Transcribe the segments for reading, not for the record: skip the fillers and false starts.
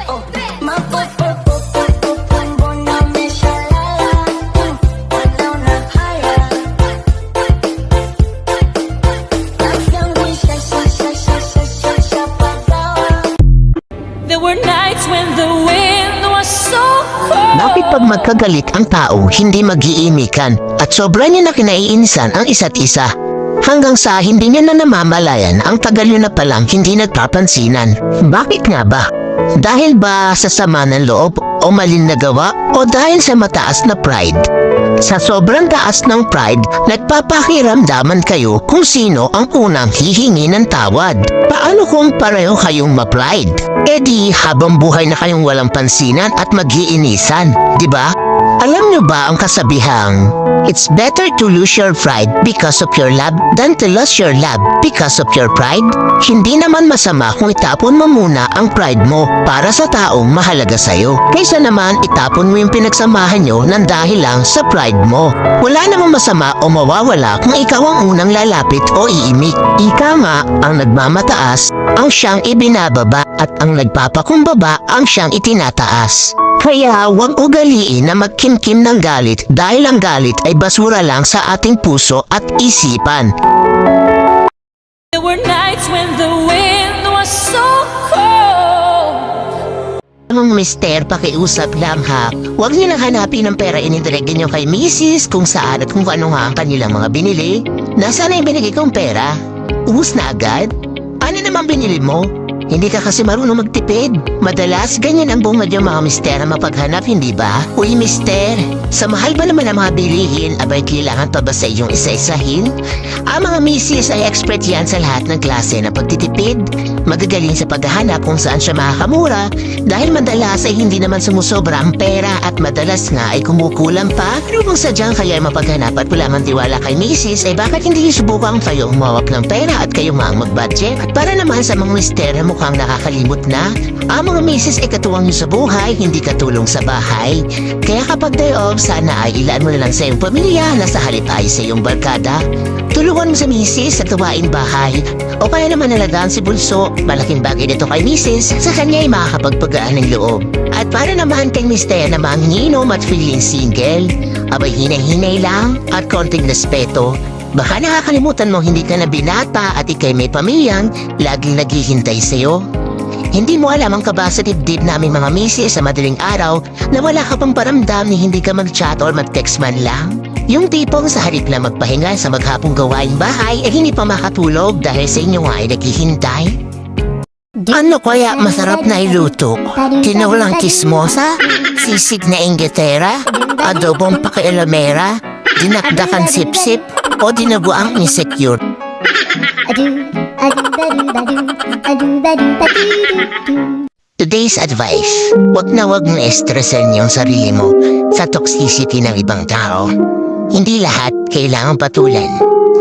There were nights when the wind was so cold. Bakit pag magkagalit ang tao, hindi mag-iimikan at sobra niya na kinaiinisan ang isa't isa? Hanggang sa hindi niya na namamalayan ang tagal niyo na palang hindi nagpapansinan. Bakit nga ba? Dahil ba sa sama ng loob o maling nagawa o dahil sa mataas na pride? Sa sobrang taas ng pride, nagpapakiramdaman kayo kung sino ang unang hihingi ng tawad. Paano kung pareho kayong ma-pride? E di habang buhay na kayong walang pansinan at mag-iinisan, di ba? Alam niyo ba ang kasabihang, it's better to lose your pride because of your love than to lose your love because of your pride? Hindi naman masama kung itapon mo muna ang pride mo para sa taong mahalaga sa'yo. Kaysa naman itapon mo yung pinagsamahan nyo ng dahil lang sa pride mo. Wala namang masama o mawawala kung ikaw ang unang lalapit o iimik. Ika nga, ang nagmamataas ang siyang ibinababa at ang nagpapakumbaba ang siyang itinataas. Kaya huwag ugaliin na magkimkim ng galit dahil ang galit ay basura lang sa ating puso at isipan. There were nights when the wind was so cold. Ang mister, pakiusap lang ha. Huwag niyo nang hanapin ng pera inindiregin niyo kay misis kung saan at kung ano nga ang kanilang mga binili. Nasaan na yung binigay kong pera? Ubus na agad? Ano naman binili mo? Hindi ka kasi marunong magtipid. Madalas, ganyan ang bungad yung mga mister na mapaghanap, hindi ba? Uy, mister, sa mahal ba naman ang mga bilihin, abay kailangan pa ba sa iyong isa-isahin? Ang mga misis ay expert yan sa lahat ng klase ng pagtitipid. Magagaling sa paghahanap kung saan siya makakamura dahil madalas ay hindi naman sumusobra ang pera at madalas nga ay kumukulang pa. Pero kung sadyang kaya maghanap at wala man tiwala kay misis, ay bakit hindi subukan kayo umawak ng pera at kayo mang mag-budget? At para naman sa mga mister na mukhang nakakalimot na, ang mga misis ay katuwang nyo sa buhay, hindi katulong sa bahay. Kaya kapag day off, sana ay ilaan mo na lang sa iyong pamilya na sa halip ay sa iyong barkada. Tulungan mo sa misis sa gawain bahay. O kaya naman nalagaan si Bulso, malaking bagay nito kay misis, sa kanya ay makakapagpagaan ng loob. At para naman kay mister na manghinom at feeling single, abay hinay-hinay lang at konting respeto. Baka nakakalimutan mo hindi ka na binata at ikay may pamilyang laging naghihintay sa'yo. Hindi mo alam ang kaba sa dibdib namin mga misis sa madaling araw na wala ka pang paramdam ni hindi ka mag-chat or mag-text man lang. Yung tipong sa halip na magpahinga sa maghapong gawaing bahay ay hindi pa makatulog dahil sa inyo nga ay naghihintay. Ano kaya masarap na iluto? Tinulang kismosa? Sisig na ingetera? Adobong pakialamera? Dinakdakan sip-sip? O dinabuang insecure? Today's advice, wag na stressan yung sarili mo sa toxicity ng ibang tao. Hindi lahat kailangang patulan.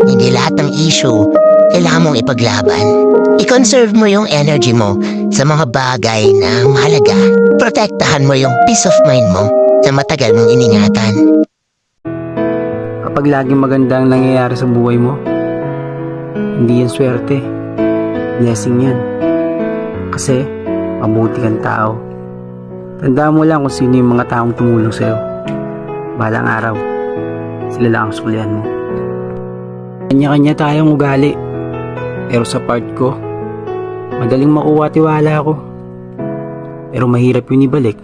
Hindi lahat ng issue kailangan mong ipaglaban. I-conserve mo yung energy mo sa mga bagay na mahalaga. Protektahan mo yung peace of mind mo sa matagal mong iningatan. Kapag laging maganda ang nangyayari sa buhay mo, hindi yan swerte. Blessing yan. Kasi, mabuti kang tao. Tandaan mo lang kung sino yung mga taong tumulong sa'yo. Balang araw, sila lang ang sulian mo. Kanya-kanya tayong ugali. Pero sa part ko, madaling makuha tiwala ko. Pero mahirap yun ibalik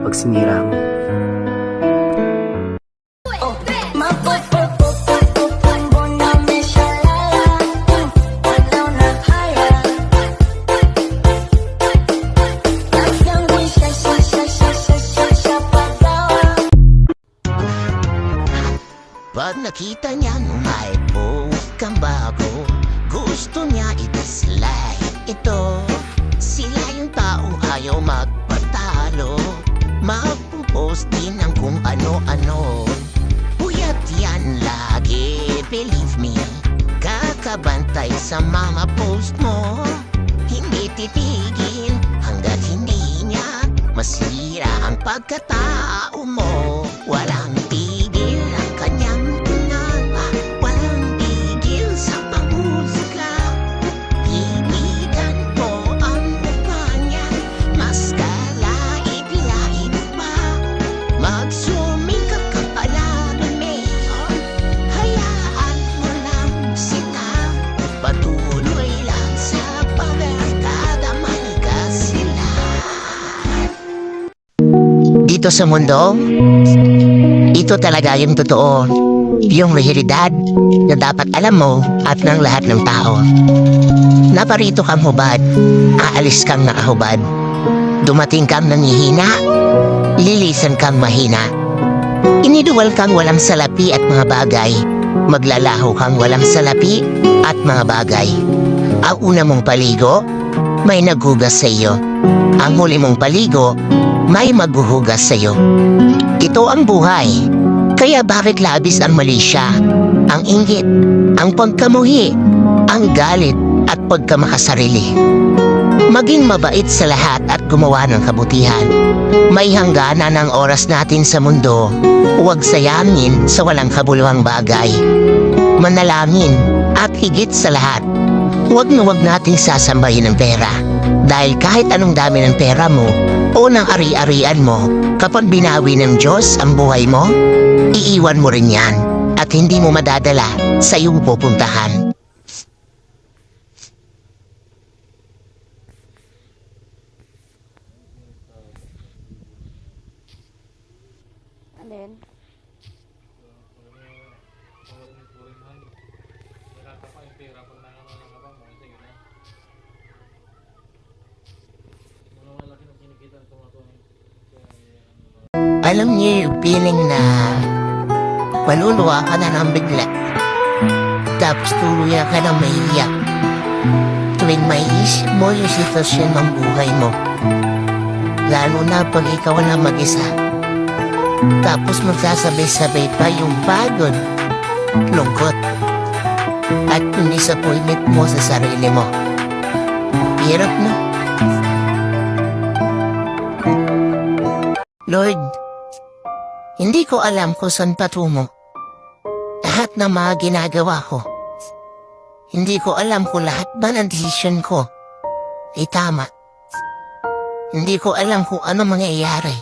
pag sinira mo. Pag nakita niya may bukang bago, gusto niya i-dislike ito. Sila yung taong ayaw magpatalo, magpo-post din ng kung ano-ano. Puyat yan lagi, believe me, kakabantay sa mga post mo. Hindi titigil hanggat hindi niya masira ang pagkatao mo. Walang tigil ang kanyang tunanga, walang tigil sa panghusga. Ibigan mo ang mukha niya, mas Dito sa mundo, ito talaga yung totoo. Yung realidad na dapat alam mo at ng lahat ng tao. Naparito kang hubad, aalis kang nakahubad. Dumating kang nangihina, lilisan kang mahina. Iniduwal kang walang salapi at mga bagay. Maglalaho kang walang salapi at mga bagay. Ang una mong paligo, may naghugas sa iyo. Ang huli mong paligo, may maghuhugas sa iyo. Ito ang buhay. Kaya bakit labis ang mali siya, ang inggit, ang pagkamuhi, ang galit at pagkamakasarili. Maging mabait sa lahat at gumawa ng kabutihan. May hangganan ang oras natin sa mundo. Huwag sayangin sa walang kabuluhang bagay. Manalangin at higit sa lahat, huwag na huwag nating sasambahin ng pera. Dahil kahit anong dami ng pera mo o ng ari-arian mo, kapag binawi ng Diyos ang buhay mo, iiwan mo rin yan at hindi mo madadala sa iyong pupuntahan. Alin? Alam niyo yung feeling na maluluwa ka na ng bigla. Tapos tuluyan ka ng maiiyak. Tuwing maiisip mo yung sitwasyon ng buhay mo. Lalo na pag ikaw na mag-isa. Tapos magsasabay-sabay pa yung pagod, lungkot, at yung disappointment mo sa sarili mo. Hirap, no? Lord, hindi ko alam kung saan patungo. Lahat ng mga ginagawa ko. Hindi ko alam kung lahat ba ng desisyon ko ay tama. Hindi ko alam kung ano mangyayari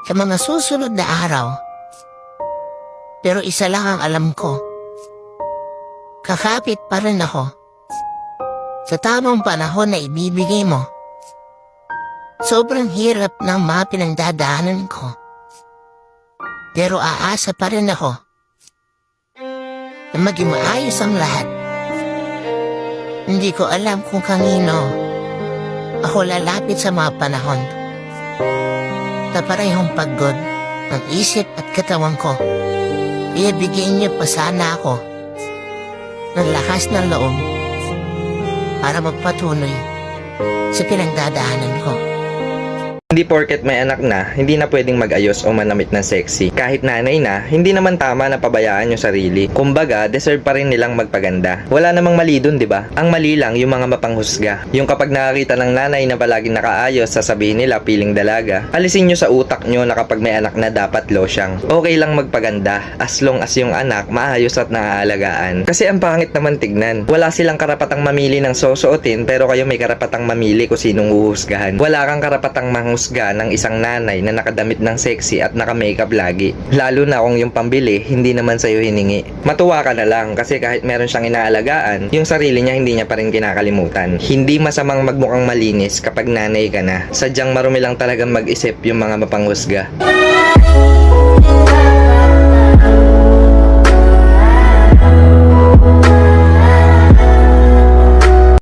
sa mga susunod na araw. Pero isa lang ang alam ko. Kakapit pa rin ako sa tamang panahon na ibibigay mo. Sobrang hirap ng mga pinagdadaanan ko. Pero aasa pa rin ako na maging maayos ang lahat. Hindi ko alam kung kanino ako lalapit sa mga panahon na parehong pagod ng isip at katawan ko. Ibigay niyo pa sana ako ng lakas ng loob para magpatuloy sa pinagdadaanan ko. Hindi porket may anak na, hindi na pwedeng mag-ayos o manamit ng sexy. Kahit nanay na, hindi naman tama na pabayaan yung sarili. Kumbaga, deserve pa rin nilang magpaganda. Wala namang mali dun, di ba? Ang mali lang yung mga mapanghusga. Yung kapag nakakita ng nanay na palaging nakaayos, sasabihin nila piling dalaga. Alisin nyo sa utak nyo na kapag may anak na dapat losyang. Okay lang magpaganda, as long as yung anak maayos at naaalagaan. Kasi ang pangit naman tignan. Wala silang karapatang mamili ng susuotin, pero kayo may karapatang mamili kung sinong uhusgahan. Wala kang karapatang manghusga ng isang nanay na nakadamit ng sexy at naka-makeup lagi. Lalo na kung yung pambili, hindi naman sa'yo hiningi. Matuwa ka na lang kasi kahit meron siyang inaalagaan, yung sarili niya hindi niya pa rin kinakalimutan. Hindi masamang magmukhang malinis kapag nanay ka na. Sadyang marumi lang talagang mag-isip yung mga mapanghusga.